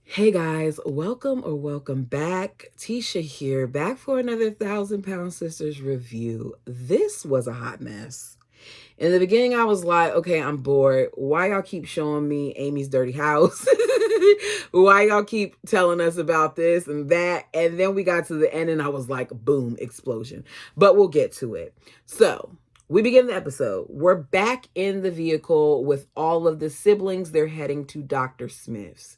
Hey guys, welcome back. Tisha here, back for another 1,000 Pound Sisters review. This was a hot mess. In the beginning, I was like, okay, I'm bored. Why y'all keep showing me Amy's dirty house? Why y'all keep telling us about this and that? And then we got to the end and I was like, boom, explosion. But we'll get to it. So, we begin the episode. We're back in the vehicle with all of the siblings. They're heading to Dr. Smith's.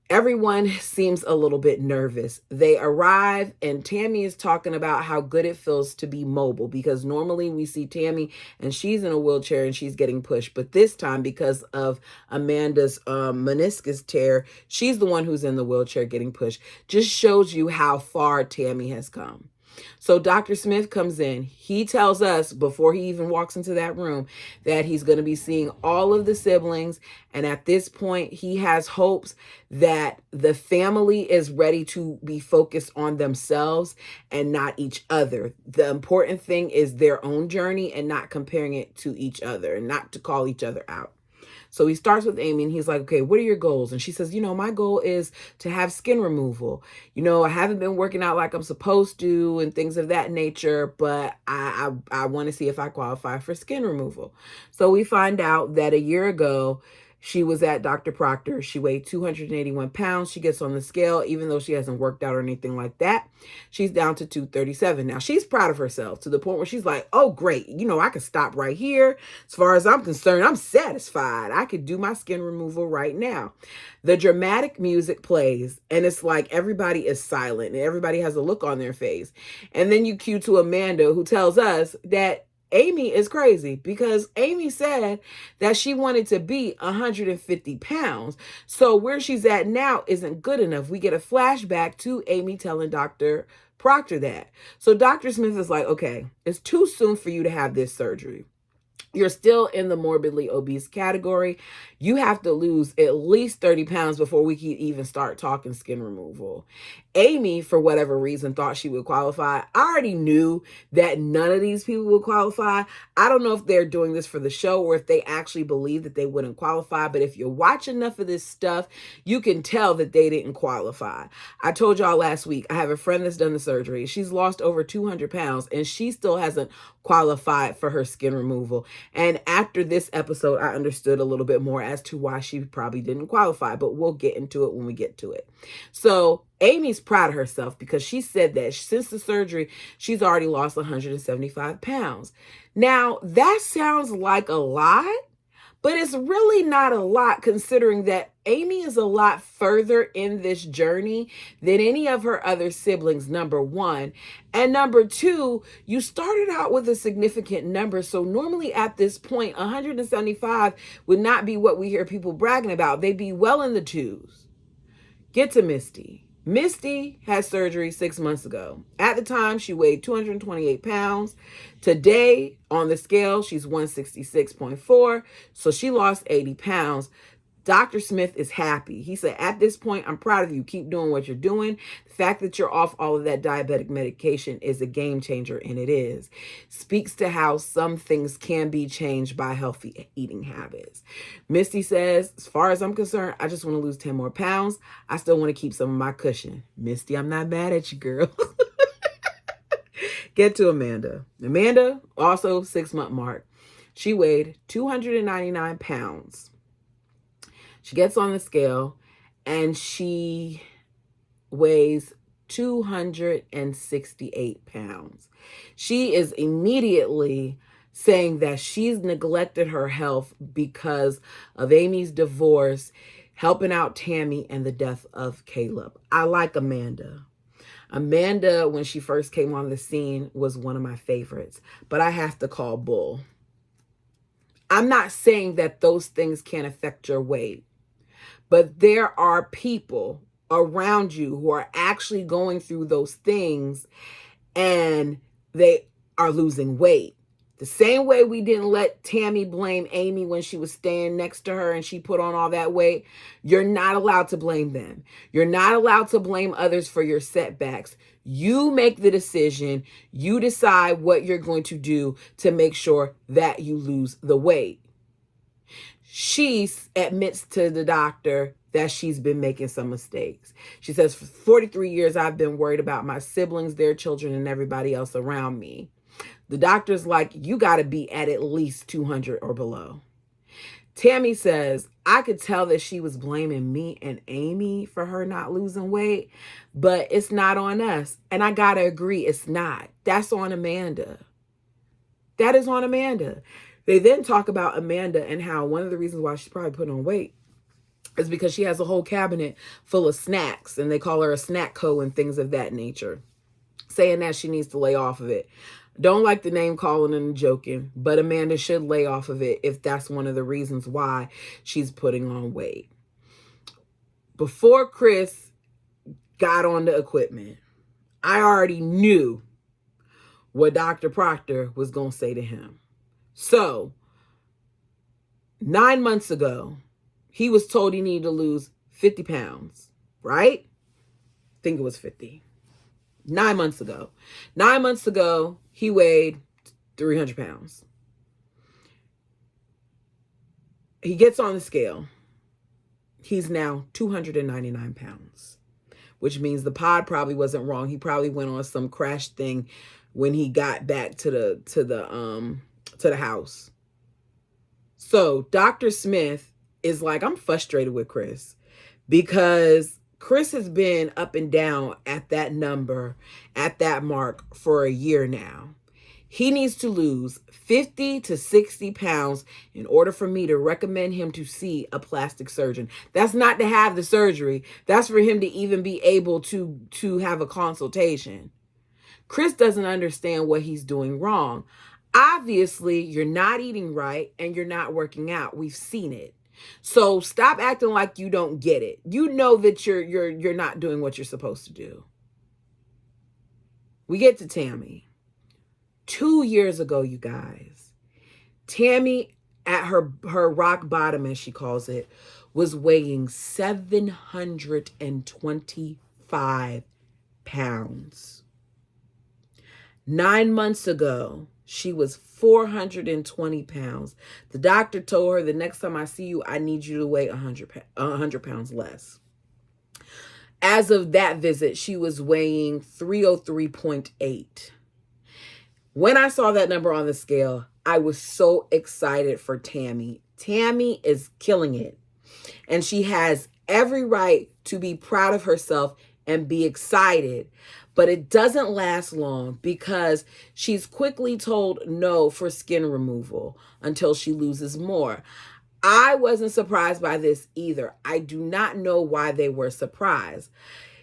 Everyone seems a little bit nervous. They arrive, and Tammy is talking about how good it feels to be mobile because normally we see Tammy and she's in a wheelchair and she's getting pushed. But this time, because of Amanda's meniscus tear, she's the one who's in the wheelchair getting pushed. Just shows you how far Tammy has come. So Dr. Smith comes in. He tells us before he even walks into that room that he's going to be seeing all of the siblings. And at this point, he has hopes that the family is ready to be focused on themselves and not each other. The important thing is their own journey and not comparing it to each other and not to call each other out. So he starts with Amy and he's like, okay, what are your goals? And she says, my goal is to have skin removal. I haven't been working out like I'm supposed to and things of that nature, but I want to see if I qualify for skin removal. So we find out that a year ago, she was at Dr. Proctor. She weighed 281 pounds. She gets on the scale, even though she hasn't worked out or anything like that. She's down to 237. Now, she's proud of herself to the point where she's like, oh, great. I can stop right here. As far as I'm concerned, I'm satisfied. I could do my skin removal right now. The dramatic music plays, and it's like everybody is silent and everybody has a look on their face. And then you cue to Amanda, who tells us that Amy is crazy because Amy said that she wanted to be 150 pounds. So where she's at now isn't good enough. We get a flashback to Amy telling Dr. Proctor that. So Dr. Smith is like, okay, it's too soon for you to have this surgery. You're still in the morbidly obese category. You have to lose at least 30 pounds before we can even start talking skin removal. Amy, for whatever reason, thought she would qualify. I already knew that none of these people would qualify. I don't know if they're doing this for the show or if they actually believe that they wouldn't qualify. But if you watch enough of this stuff, you can tell that they didn't qualify. I told y'all last week, I have a friend that's done the surgery. She's lost over 200 pounds and she still hasn't qualified for her skin removal. And after this episode, I understood a little bit more as to why she probably didn't qualify, but we'll get into it when we get to it. So Amy's proud of herself because she said that since the surgery, she's already lost 175 pounds. Now, that sounds like a lot, but it's really not a lot considering that Amy is a lot further in this journey than any of her other siblings, number one. And number two, you started out with a significant number. So normally at this point, 175 would not be what we hear people bragging about. They'd be well in the twos. Get to Misty. Misty had surgery 6 months ago. At the time, she weighed 228 pounds. Today, on the scale, she's 166.4. So she lost 80 pounds. Dr. Smith is happy. He said, at this point, I'm proud of you. Keep doing what you're doing. The fact that you're off all of that diabetic medication is a game changer, and it is. Speaks to how some things can be changed by healthy eating habits. Misty says, as far as I'm concerned, I just want to lose 10 more pounds. I still want to keep some of my cushion. Misty, I'm not mad at you, girl. Get to Amanda. Amanda, also 6-month mark. She weighed 299 pounds. She gets on the scale and she weighs 268 pounds. She is immediately saying that she's neglected her health because of Amy's divorce, helping out Tammy, and the death of Caleb. I like Amanda. Amanda, when she first came on the scene, was one of my favorites, but I have to call bull. I'm not saying that those things can't affect your weight. But there are people around you who are actually going through those things and they are losing weight. The same way we didn't let Tammy blame Amy when she was staying next to her and she put on all that weight, you're not allowed to blame them. You're not allowed to blame others for your setbacks. You make the decision. You decide what you're going to do to make sure that you lose the weight. she admits to the doctor that she's been making some mistakes. She says, for 43 years, I've been worried about my siblings, their children, and everybody else around me. The doctor's like, you got to be at least 200 or below. Tammy says, I could tell that she was blaming me and Amy for her not losing weight, but it's not on us. And I got to agree, it's not. That's on Amanda. That is on Amanda. They then talk about Amanda and how one of the reasons why she's probably putting on weight is because she has a whole cabinet full of snacks, and they call her a snack co and things of that nature, saying that she needs to lay off of it. Don't like the name calling and joking, but Amanda should lay off of it if that's one of the reasons why she's putting on weight. Before Chris got on the equipment, I already knew what Dr. Proctor was going to say to him. So, 9 months ago, he was told he needed to lose 50 pounds, right? I think it was 50. 9 months ago. 9 months ago, he weighed 300 pounds. He gets on the scale. He's now 299 pounds, which means the pod probably wasn't wrong. He probably went on some crash thing when he got back to the house. So Dr. Smith is like, I'm frustrated with Chris because Chris has been up and down at that number, at that mark for a year now. He needs to lose 50 to 60 pounds in order for me to recommend him to see a plastic surgeon. That's not to have the surgery. That's for him to even be able to have a consultation. Chris doesn't understand what he's doing wrong. Obviously, you're not eating right and you're not working out. We've seen it. So stop acting like you don't get it. You know that you're not doing what you're supposed to do. We get to Tammy. 2 years ago, you guys, Tammy at her rock bottom, as she calls it, was weighing 725 pounds. 9 months ago, she was 420 pounds. The doctor told her, the next time I see you, I need you to weigh 100 pounds less. As of that visit, she was weighing 303.8. When I saw that number on the scale, I was so excited for Tammy. Tammy is killing it. And she has every right to be proud of herself and be excited. But it doesn't last long because she's quickly told no for skin removal until she loses more. I wasn't surprised by this either. I do not know why they were surprised.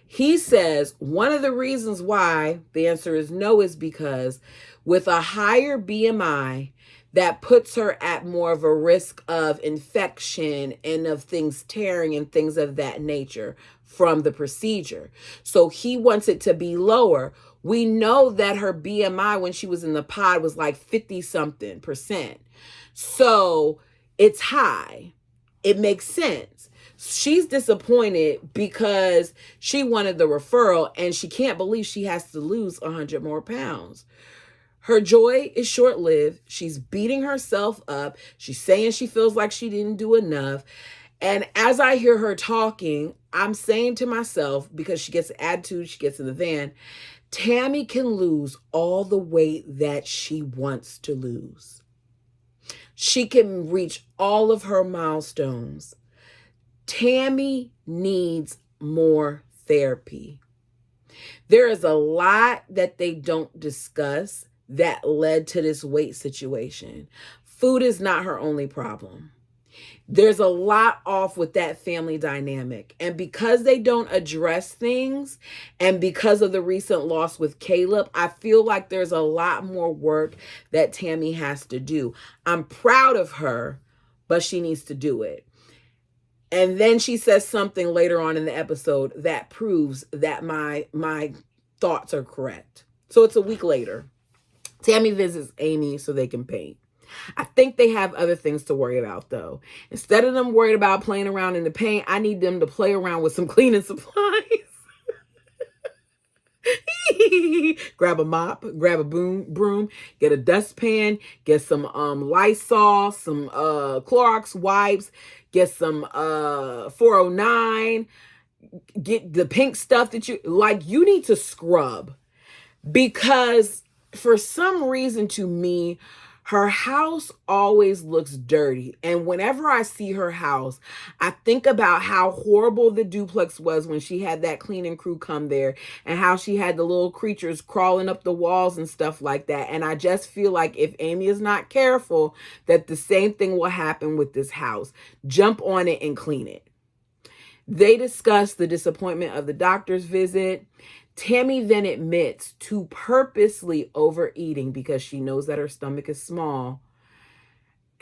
He says one of the reasons why the answer is no is because with a higher BMI, that puts her at more of a risk of infection and of things tearing and things of that nature from the procedure. So he wants it to be lower. We know that her BMI when she was in the pod was like 50 something percent. So it's high. It makes sense. She's disappointed because she wanted the referral and she can't believe she has to lose 100 more pounds. Her joy is short-lived. She's beating herself up. She's saying she feels like she didn't do enough. And as I hear her talking, I'm saying to myself, because she gets an attitude, she gets in the van, Tammy can lose all the weight that she wants to lose. She can reach all of her milestones. Tammy needs more therapy. There is a lot that they don't discuss that led to this weight situation. Food is not her only problem. There's a lot off with that family dynamic. And because they don't address things, and because of the recent loss with Caleb, I feel like there's a lot more work that Tammy has to do. I'm proud of her, but she needs to do it. And then she says something later on in the episode that proves that my thoughts are correct. So it's a week later. Tammy visits Amy so they can paint. I think they have other things to worry about, though. Instead of them worried about playing around in the paint, I need them to play around with some cleaning supplies. Grab a mop, grab a broom, get a dustpan, get some Lysol, some Clorox wipes, get some 409, get the pink stuff that you like. You need to scrub, because for some reason, to me, her house always looks dirty. And whenever I see her house, I think about how horrible the duplex was when she had that cleaning crew come there, and how she had the little creatures crawling up the walls and stuff like that. And I just feel like if Amy is not careful, that the same thing will happen with this house. Jump on it and clean it. They discuss the disappointment of the doctor's visit. Tammy then admits to purposely overeating because she knows that her stomach is small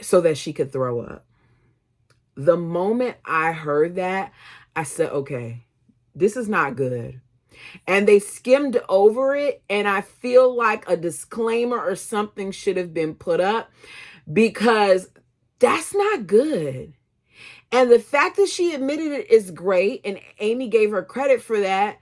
so that she could throw up. The moment I heard that, I said, okay, this is not good. And they skimmed over it, and I feel like a disclaimer or something should have been put up, because that's not good. And the fact that she admitted it is great, and Amy gave her credit for that.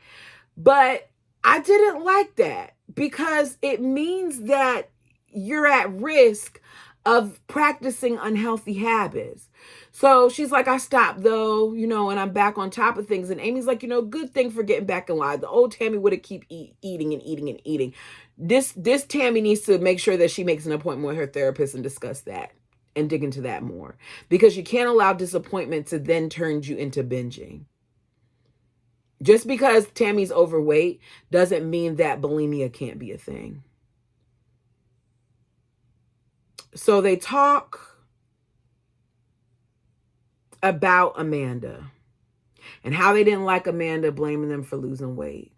But I didn't like that, because it means that you're at risk of practicing unhealthy habits. So she's like, I stopped though, and I'm back on top of things. And Amy's like, good thing for getting back in line. The old Tammy would have keep eating and eating and eating. This Tammy needs to make sure that she makes an appointment with her therapist and discuss that and dig into that more, because you can't allow disappointment to then turn you into binging. Just because Tammy's overweight doesn't mean that bulimia can't be a thing. So they talk about Amanda and how they didn't like Amanda, blaming them for losing weight.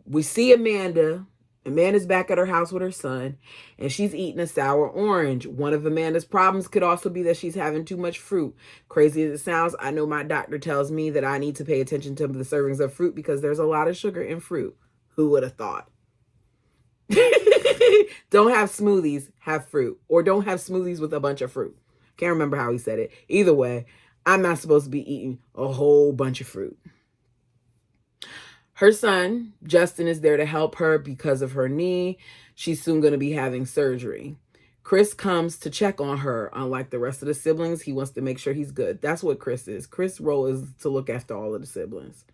We see Amanda's back at her house with her son, and she's eating a sour orange. One of Amanda's problems could also be that she's having too much fruit. Crazy as it sounds, I know my doctor tells me that I need to pay attention to the servings of fruit because there's a lot of sugar in fruit. Who would have thought? Don't have smoothies, have fruit. Or don't have smoothies with a bunch of fruit. Can't remember how he said it. Either way, I'm not supposed to be eating a whole bunch of fruit. Her son, Justin, is there to help her because of her knee. She's soon going to be having surgery. Chris comes to check on her. Unlike the rest of the siblings, he wants to make sure he's good. That's what Chris is. Chris' role is to look after all of the siblings.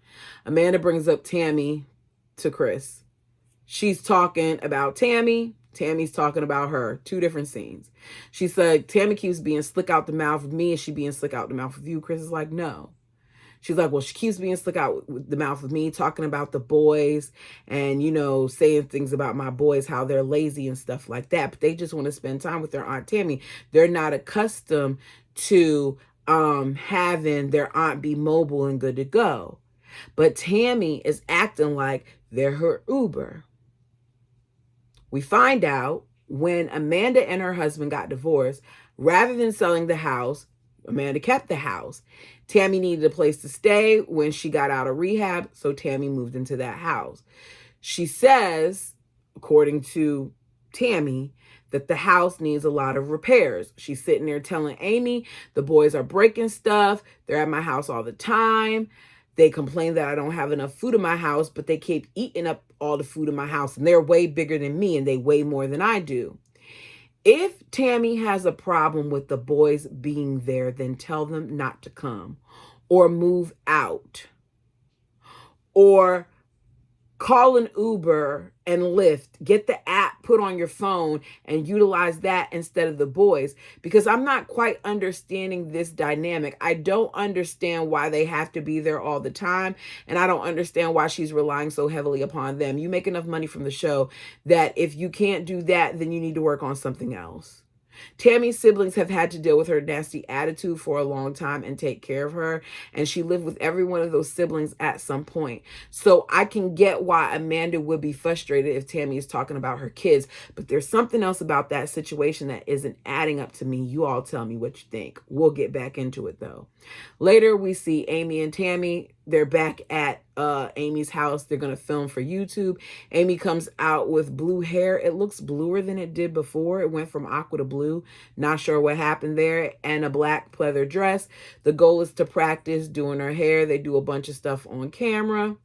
Amanda brings up Tammy to Chris. She's talking about Tammy. Tammy's talking about her. Two different scenes. She said, Tammy keeps being slick out the mouth with me. Is she being slick out the mouth with you? Chris is like, no. She's like, well, she keeps being slick out the mouth with me, talking about the boys and, saying things about my boys, how they're lazy and stuff like that. But they just want to spend time with their Aunt Tammy. They're not accustomed to having their aunt be mobile and good to go. But Tammy is acting like they're her Uber. We find out when Amanda and her husband got divorced, rather than selling the house, Amanda kept the house. Tammy needed a place to stay when she got out of rehab, so Tammy moved into that house. She says, according to Tammy, that the house needs a lot of repairs. She's sitting there telling Amy, the boys are breaking stuff. They're at my house all the time. They complain that I don't have enough food in my house, but they keep eating up all the food in my house, and they're way bigger than me, and they weigh more than I do. If Tammy has a problem with the boys being there, then tell them not to come or move out or call an Uber and Lyft. Get the app put on your phone and utilize that instead of the boys, because I'm not quite understanding this dynamic. I don't understand why they have to be there all the time, and I don't understand why she's relying so heavily upon them. You make enough money from the show that if you can't do that, then you need to work on something else. Tammy's siblings have had to deal with her nasty attitude for a long time and take care of her. And she lived with every one of those siblings at some point. So I can get why Amanda would be frustrated if Tammy is talking about her kids. But there's something else about that situation that isn't adding up to me. You all tell me what you think. We'll get back into it though. Later, we see Amy and Tammy. They're back at Amy's house. They're going to film for YouTube. Amy comes out with blue hair. It looks bluer than it did before. It went from aqua to blue. Not sure what happened there. And a black pleather dress. The goal is to practice doing her hair. They do a bunch of stuff on camera.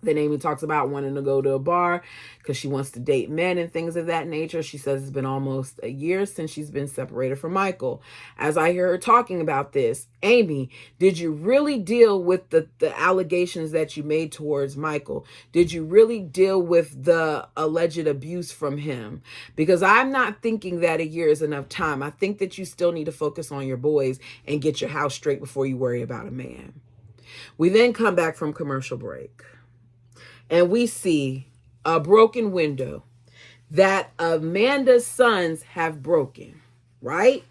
Then Amy talks about wanting to go to a bar because she wants to date men and things of that nature. She says it's been almost a year since she's been separated from Michael. As I hear her talking about this, Amy, did you really deal with the allegations that you made towards Michael? Did you really deal with the alleged abuse from him? Because I'm not thinking that a year is enough time. I think that you still need to focus on your boys and get your house straight before you worry about a man. We then come back from commercial break. And we see a broken window that Amanda's sons have broken, right?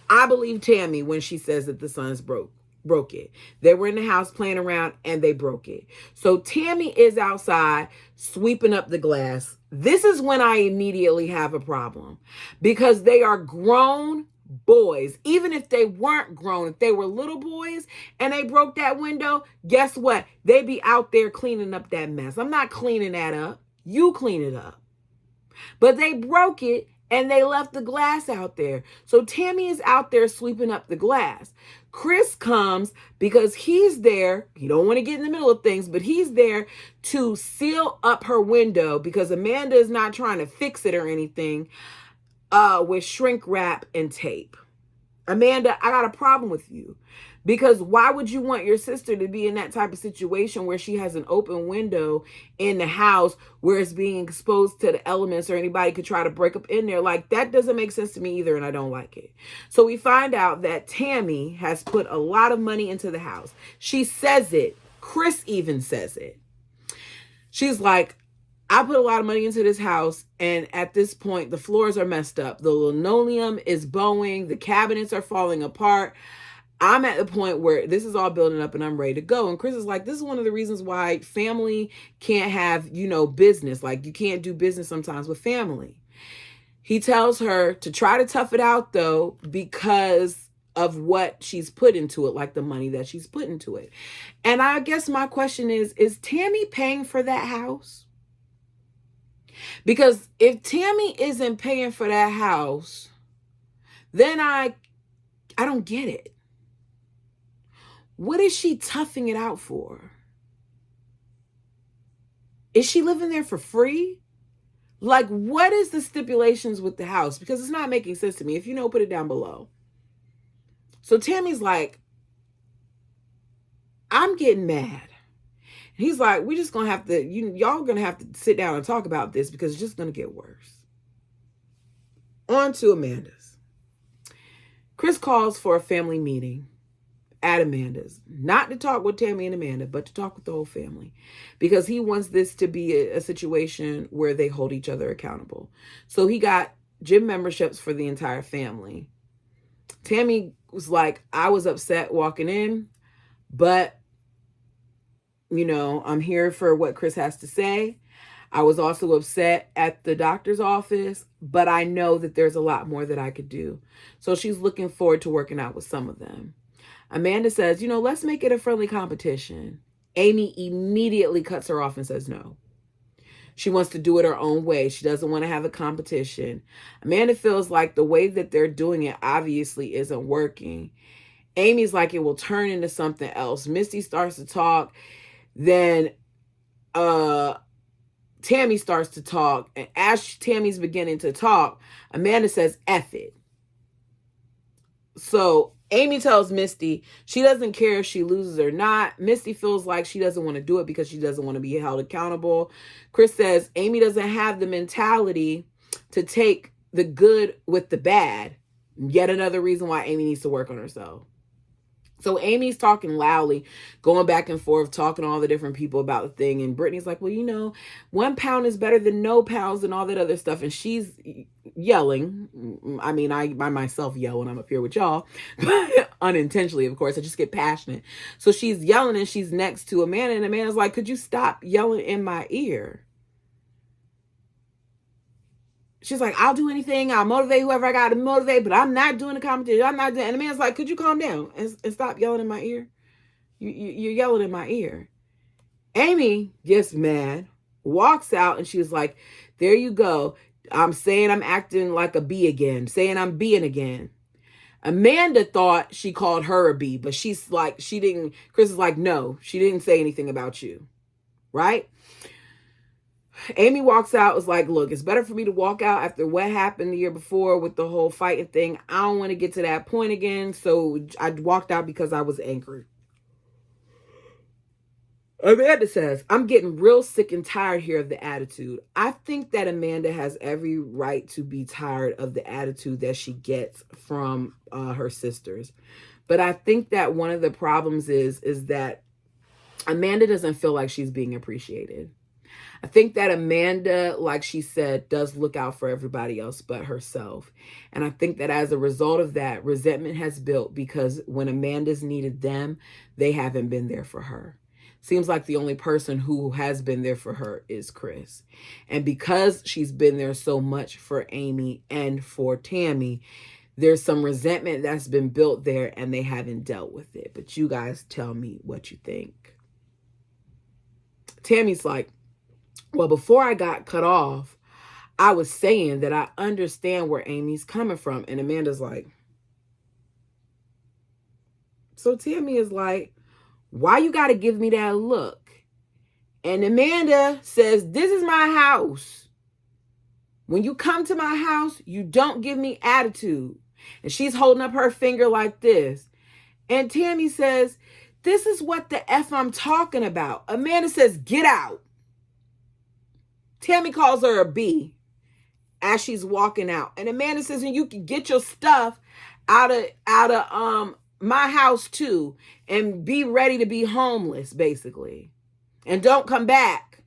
I believe Tammy when she says that the sons broke it. They were in the house playing around and they broke it. So Tammy is outside sweeping up the glass. This is when I immediately have a problem because they are grown boys. Even if they weren't grown, if they were little boys and they broke that window, guess what? They'd be out there cleaning up that mess. I'm not cleaning that up. You clean it up. But they broke it and they left the glass out there. So Tammy is out there sweeping up the glass. Chris comes because he's there. He don't want to get in the middle of things, but he's there to seal up her window because Amanda is not trying to fix it or anything. With shrink wrap and tape. Amanda, I got a problem with you because why would you want your sister to be in that type of situation where she has an open window in the house where it's being exposed to the elements or anybody could try to break up in there? Like, that doesn't make sense to me either, and I don't like it. So we find out that Tammy has put a lot of money into the house. She says it. Chris even says it. She's like, I put a lot of money into this house, and at this point, the floors are messed up. The linoleum is bowing. The cabinets are falling apart. I'm at the point where this is all building up, and I'm ready to go. And Chris is like, this is one of the reasons why family can't have, business. Like, you can't do business sometimes with family. He tells her to try to tough it out, though, because of what she's put into it, like the money that she's put into it. And I guess my question is Tammy paying for that house? Because if Tammy isn't paying for that house, then I don't get it. What is she toughing it out for? Is she living there for free? Like, what is the stipulations with the house? Because it's not making sense to me. If you know, put it down below. So Tammy's like, I'm getting mad. He's like, we're just going to have to, y'all going to have to sit down and talk about this because it's just going to get worse. On to Amanda's. Chris calls for a family meeting at Amanda's. Not to talk with Tammy and Amanda, but to talk with the whole family. Because he wants this to be a situation where they hold each other accountable. So he got gym memberships for the entire family. Tammy was like, I was upset walking in, but I'm here for what Chris has to say. I was also upset at the doctor's office, but I know that there's a lot more that I could do. So she's looking forward to working out with some of them. Amanda says, let's make it a friendly competition. Amy immediately cuts her off and says no. She wants to do it her own way. She doesn't want to have a competition. Amanda feels like the way that they're doing it obviously isn't working. Amy's like, it will turn into something else. Misty starts to talk. Then Tammy starts to talk. And as Tammy's beginning to talk, Amanda says, F it. So Amy tells Misty she doesn't care if she loses or not. Misty feels like she doesn't want to do it because she doesn't want to be held accountable. Chris says Amy doesn't have the mentality to take the good with the bad. Yet another reason why Amy needs to work on herself. So Amy's talking loudly, going back and forth, talking to all the different people about the thing. And Brittany's like, well, 1 pound is better than no pounds and all that other stuff. And she's yelling. I mean, I myself yell when I'm up here with y'all. But unintentionally, of course. I just get passionate. So she's yelling and she's next to Amanda. And Amanda's like, could you stop yelling in my ear? She's like, I'll do anything. I'll motivate whoever I got to motivate, but I'm not doing the competition. I'm not doing. And the man's like, could you calm down and stop yelling in my ear? You're yelling in my ear. Amy gets mad, walks out, and she's like, there you go. I'm saying I'm acting like a bee again, saying I'm being again. Amanda thought she called her a bee, but she's like, she didn't. Chris is like, no, she didn't say anything about you. right? Amy walks out, is like, look, it's better for me to walk out after what happened the year before with the whole fighting thing. I don't want to get to that point again. So I walked out because I was angry. Amanda says, I'm getting real sick and tired here of the attitude. I think that Amanda has every right to be tired of the attitude that she gets from her sisters. But I think that one of the problems is that Amanda doesn't feel like she's being appreciated. I think that Amanda, like she said, does look out for everybody else but herself. And I think that as a result of that, resentment has built because when Amanda's needed them, they haven't been there for her. Seems like the only person who has been there for her is Chris. And because she's been there so much for Amy and for Tammy, there's some resentment that's been built there and they haven't dealt with it. But you guys tell me what you think. Tammy's like, well, before I got cut off, I was saying that I understand where Amy's coming from. And Amanda's like, so Tammy is like, why you got to give me that look? And Amanda says, this is my house. When you come to my house, you don't give me attitude. And she's holding up her finger like this. And Tammy says, this is what the F I'm talking about. Amanda says, get out. Tammy calls her a B as she's walking out. And Amanda says, and you can get your stuff out of my house too and be ready to be homeless, basically. And don't come back.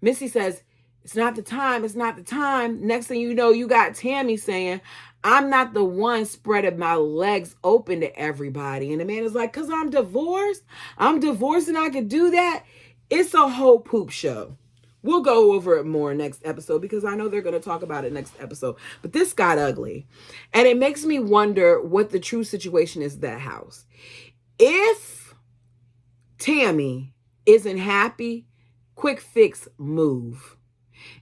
Missy says, it's not the time. It's not the time. Next thing you know, you got Tammy saying, I'm not the one spreading my legs open to everybody. And Amanda's like, because I'm divorced. I'm divorced and I can do that. It's a whole poop show. We'll go over it more next episode because I know they're going to talk about it next episode. But this got ugly. And it makes me wonder what the true situation is at that house. If Tammy isn't happy, quick fix, move.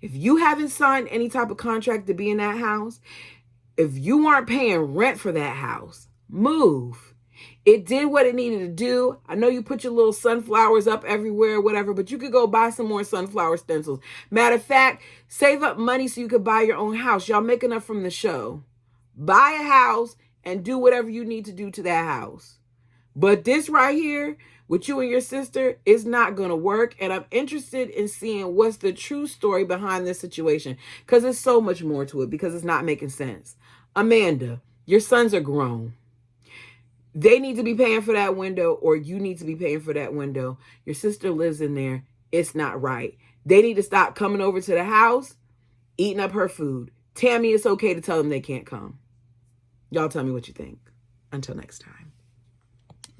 If you haven't signed any type of contract to be in that house, if you aren't paying rent for that house, move. It did what it needed to do. I know you put your little sunflowers up everywhere, whatever, but you could go buy some more sunflower stencils. Matter of fact, save up money so you could buy your own house. Y'all make enough from the show. Buy a house and do whatever you need to do to that house. But this right here, with you and your sister, is not going to work. And I'm interested in seeing what's the true story behind this situation. Because there's so much more to it because it's not making sense. Amanda, your sons are grown. They need to be paying for that window or you need to be paying for that window. Your sister lives in there. It's not right. They need to stop coming over to the house, eating up her food. Tammy, it's okay to tell them they can't come. Y'all tell me what you think. Until next time.